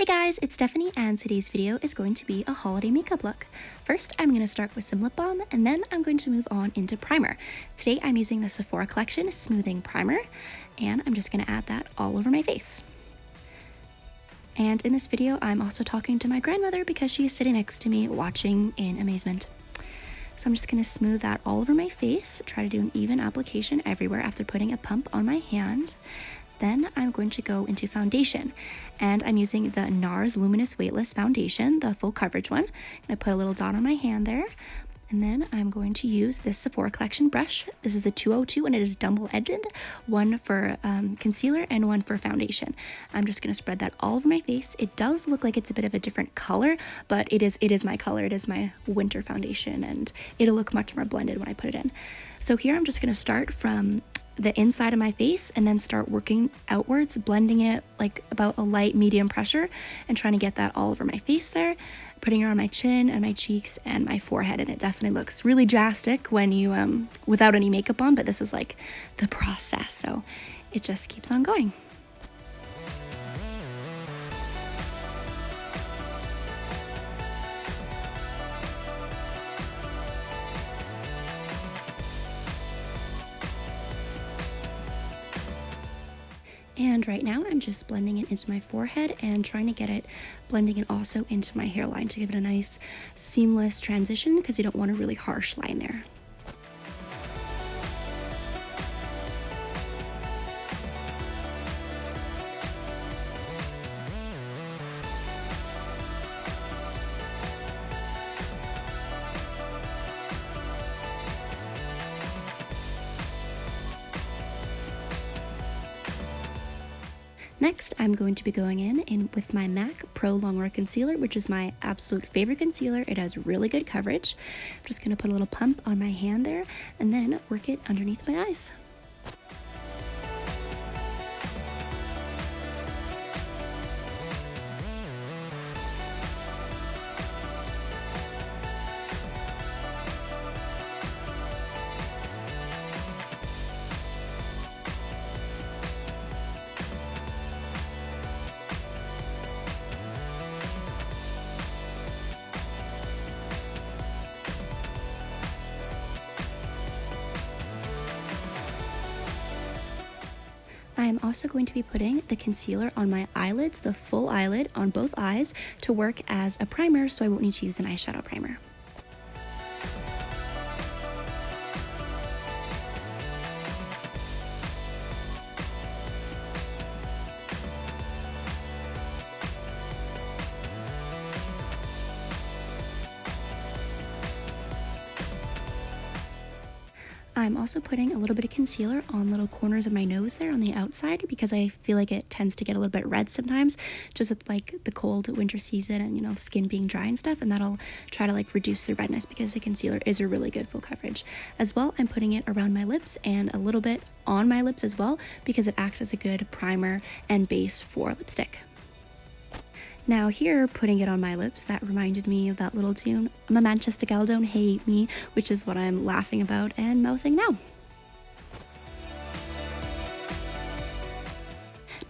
guys, it's Stephanie and today's video is going to be a holiday makeup look. First, I'm going to start with some lip balm and then I'm going to move on into primer. Today I'm using the Sephora Collection Smoothing Primer and I'm just going to add that all over my face. And in this video, I'm also talking to my grandmother because she is sitting next to me watching in amazement. So I'm just going to smooth that all over my face, try to do an even application everywhere after putting a pump on my hand. Then I'm going to go into foundation, and I'm using the NARS Luminous Weightless Foundation, the full coverage one. I'm going to put a little dot on my hand there, and then I'm going to use this Sephora Collection brush. This is the 202, and it is double-edged, one for concealer and one for foundation. I'm just going to spread that all over my face. It does look like it's a bit of a different color, but it is my color. It is my winter foundation, and it'll look much more blended when I put it in. So here I'm just going to start from the inside of my face and then start working outwards, blending it like about a light medium pressure and trying to get that all over my face there, putting it on my chin and my cheeks and my forehead. And it definitely looks really drastic when you without any makeup on, but this is like the process, so it just keeps on going. And right now I'm just blending it into my forehead and trying to get it blending it also into my hairline to give it a nice seamless transition because you don't want a really harsh line there. Next, I'm going to be going in with my MAC Pro Longwear Concealer, which is my absolute favorite concealer. It has really good coverage. I'm just going to put a little pump on my hand there and then work it underneath my eyes. I'm also going to be putting the concealer on my eyelids, the full eyelid on both eyes, to work as a primer so I won't need to use an eyeshadow primer. I'm also putting a little bit of concealer on little corners of my nose there on the outside because I feel like it tends to get a little bit red sometimes just with like the cold winter season and, you know, skin being dry and stuff, and that'll try to like reduce the redness because the concealer is a really good full coverage. As well, I'm putting it around my lips and a little bit on my lips as well because it acts as a good primer and base for lipstick. Now here, putting it on my lips, that reminded me of that little tune, I'm a Manchester gal, don't hate me, which is what I'm laughing about and mouthing now.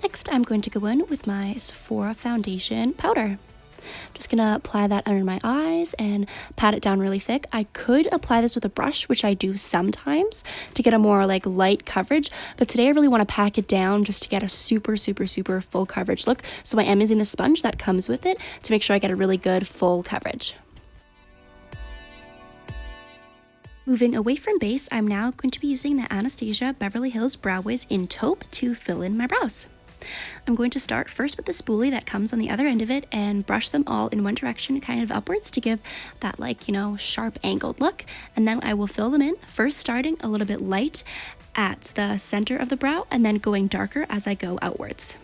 Next, I'm going to go in with my Sephora Foundation Powder. I'm just gonna apply that under my eyes and pat it down really thick. I could apply this with a brush, which I do sometimes to get a more like light coverage, but today I really want to pack it down just to get a super full coverage look. So I am using the sponge that comes with it to make sure I get a really good full coverage. Moving away from base, I'm now going to be using the Anastasia Beverly Hills Brow Wiz in Taupe to fill in my brows. I'm going to start first with the spoolie that comes on the other end of it and brush them all in one direction, kind of upwards to give that like, you know, sharp angled look. And then I will fill them in, first starting a little bit light at the center of the brow and then going darker as I go outwards.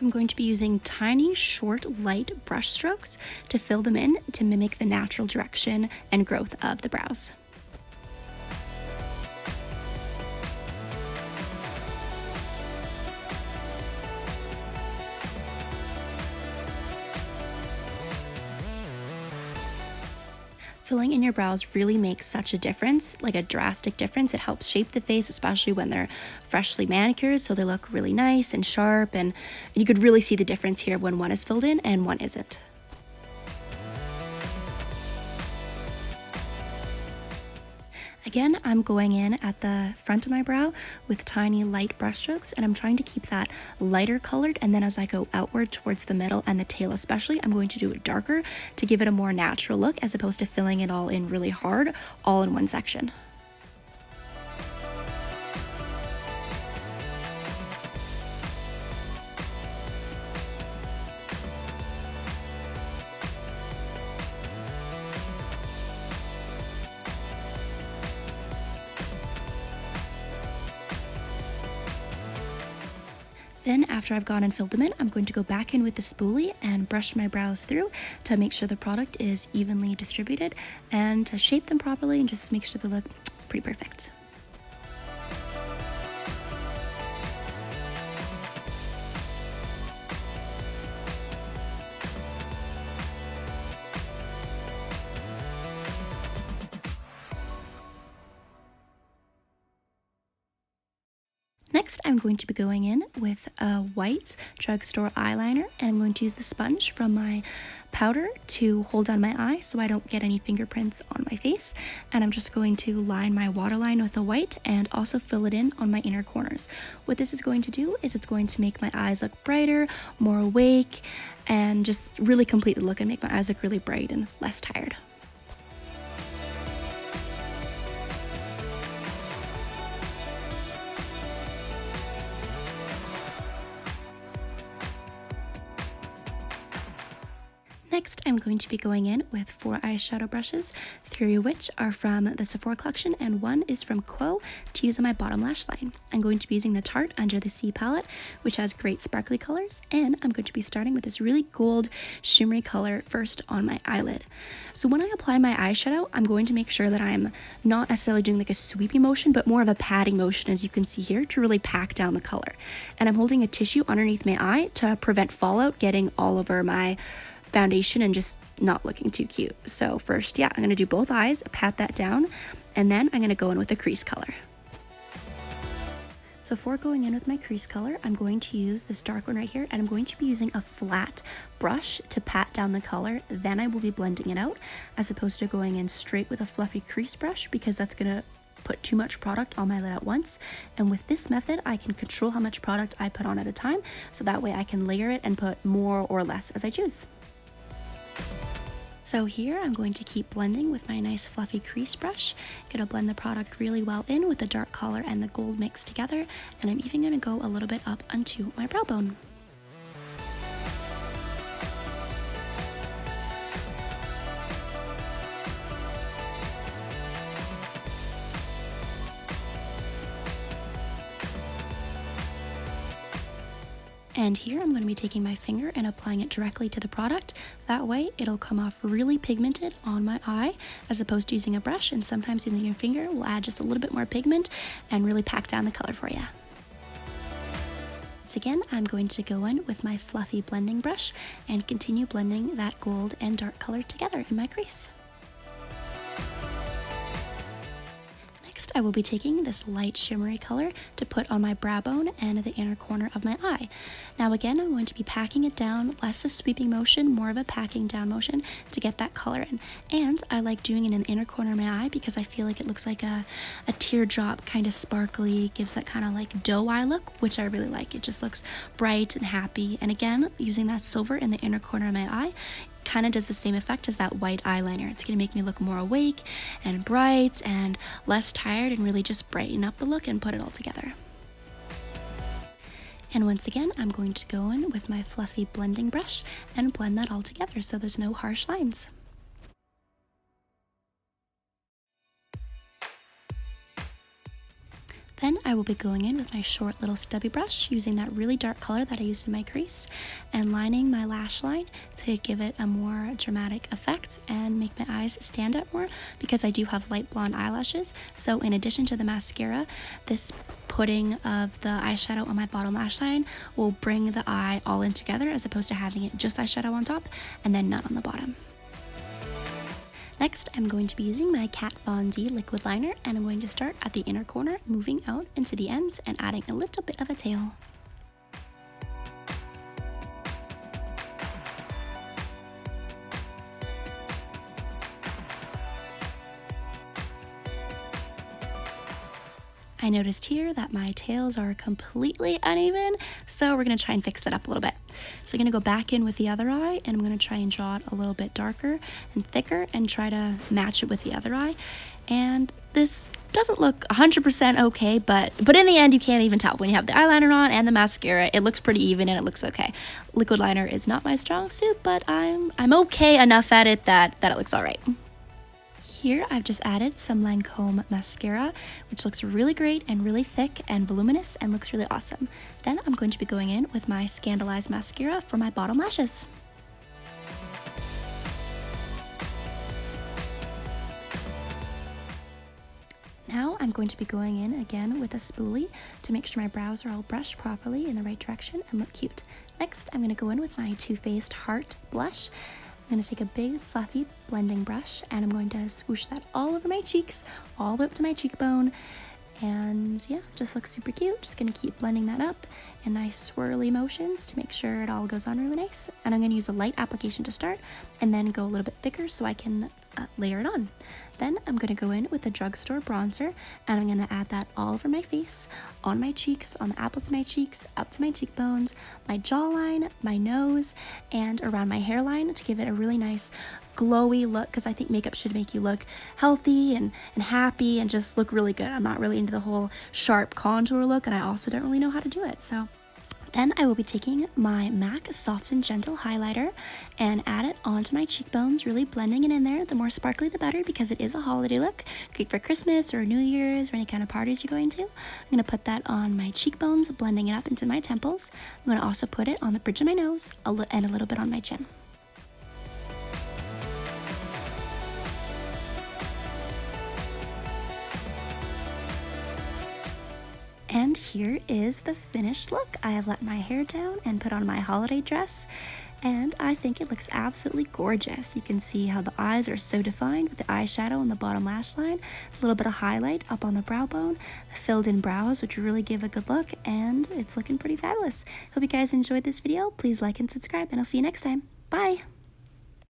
I'm going to be using tiny, short, light brush strokes to fill them in to mimic the natural direction and growth of the brows. Filling in your brows really makes such a difference, like a drastic difference. It helps shape the face, especially when they're freshly manicured, so they look really nice and sharp, and you could really see the difference here when one is filled in and one isn't. Again, I'm going in at the front of my brow with tiny light brush strokes, and I'm trying to keep that lighter colored, and then as I go outward towards the middle and the tail especially, I'm going to do it darker to give it a more natural look as opposed to filling it all in really hard all in one section. Then after I've gone and filled them in, I'm going to go back in with the spoolie and brush my brows through to make sure the product is evenly distributed and to shape them properly and just make sure they look pretty perfect. Next, I'm going to be going in with a white drugstore eyeliner, and I'm going to use the sponge from my powder to hold on my eye so I don't get any fingerprints on my face. And I'm just going to line my waterline with a white and also fill it in on my inner corners. What this is going to do is it's going to make my eyes look brighter, more awake, and just really complete the look and make my eyes look really bright and less tired. Next, I'm going to be going in with 4 eyeshadow brushes, 3 of which are from the Sephora collection and 1 is from Quo to use on my bottom lash line. I'm going to be using the Tarte Under the Sea palette, which has great sparkly colors, and I'm going to be starting with this really gold shimmery color first on my eyelid. So when I apply my eyeshadow, I'm going to make sure that I'm not necessarily doing like a sweeping motion, but more of a patting motion, as you can see here, to really pack down the color. And I'm holding a tissue underneath my eye to prevent fallout getting all over my foundation and just not looking too cute. So first, I'm going to do both eyes, pat that down, and then I'm going to go in with a crease color. So for going in with my crease color, I'm going to use this dark one right here, and I'm going to be using a flat brush to pat down the color. Then I will be blending it out as opposed to going in straight with a fluffy crease brush, because that's going to put too much product on my lid at once. And with this method, I can control how much product I put on at a time, so that way I can layer it and put more or less as I choose. So here I'm going to keep blending with my nice fluffy crease brush. Gonna blend the product really well in with the dark color and the gold mixed together, and I'm even gonna go a little bit up onto my brow bone. And here I'm going to be taking my finger and applying it directly to the product. That way it'll come off really pigmented on my eye as opposed to using a brush, and sometimes using your finger will add just a little bit more pigment and really pack down the color for you. Once again, I'm going to go in with my fluffy blending brush and continue blending that gold and dark color together in my crease. I will be taking this light shimmery color to put on my brow bone and the inner corner of my eye. Now again, I'm going to be packing it down, less a sweeping motion, more of a packing down motion to get that color in. And I like doing it in the inner corner of my eye because I feel like it looks like a teardrop, kind of sparkly, gives that kind of like doe eye look, which I really like. It just looks bright and happy. And again, using that silver in the inner corner of my eye kind of does the same effect as that white eyeliner. It's going to make me look more awake and bright and less tired, and really just brighten up the look and put it all together. And once again, I'm going to go in with my fluffy blending brush and blend that all together so there's no harsh lines. Then I will be going in with my short little stubby brush, using that really dark color that I used in my crease, and lining my lash line to give it a more dramatic effect and make my eyes stand out more, because I do have light blonde eyelashes. So in addition to the mascara, this putting of the eyeshadow on my bottom lash line will bring the eye all in together, as opposed to having it just eyeshadow on top and then none on the bottom. Next, I'm going to be using my Kat Von D liquid liner, and I'm going to start at the inner corner, moving out into the ends and adding a little bit of a tail. I noticed here that my tails are completely uneven, so we're going to try and fix that up a little bit. So I'm going to go back in with the other eye, and I'm going to try and draw it a little bit darker and thicker and try to match it with the other eye. And this doesn't look 100% okay, but in the end you can't even tell. When you have the eyeliner on and the mascara, it looks pretty even and it looks okay. Liquid liner is not my strong suit, but I'm okay enough at it that it looks all right. Here I've just added some Lancome mascara, which looks really great and really thick and voluminous and looks really awesome. Then I'm going to be going in with my Scandalized mascara for my bottom lashes. Now I'm going to be going in again with a spoolie to make sure my brows are all brushed properly in the right direction and look cute. Next, I'm going to go in with my Too Faced Heart blush. I'm going to take a big fluffy blending brush and I'm going to swoosh that all over my cheeks, all the way up to my cheekbone. And yeah, just looks super cute. Just going to keep blending that up in nice swirly motions to make sure it all goes on really nice. And I'm going to use a light application to start and then go a little bit thicker so I can layer it on. Then I'm going to go in with a drugstore bronzer and I'm going to add that all over my face, on my cheeks, on the apples of my cheeks, up to my cheekbones, my jawline, my nose, and around my hairline to give it a really nice glowy look, because I think makeup should make you look healthy and happy and just look really good. I'm not really into the whole sharp contour look, and I also don't really know how to do it. So then I will be taking my MAC Soft and Gentle highlighter and add it onto my cheekbones, really blending it in there. The more sparkly the better, because it is a holiday look. Great for Christmas or New Year's or any kind of parties you're going to. I'm going to put that on my cheekbones, blending it up into my temples. I'm going to also put it on the bridge of my nose and a little bit on my chin. And here is the finished look. I have let my hair down and put on my holiday dress, and I think it looks absolutely gorgeous. You can see how the eyes are so defined with the eyeshadow on the bottom lash line, a little bit of highlight up on the brow bone, filled in brows, which really give a good look, and it's looking pretty fabulous. Hope you guys enjoyed this video. Please like and subscribe, and I'll see you next time. Bye!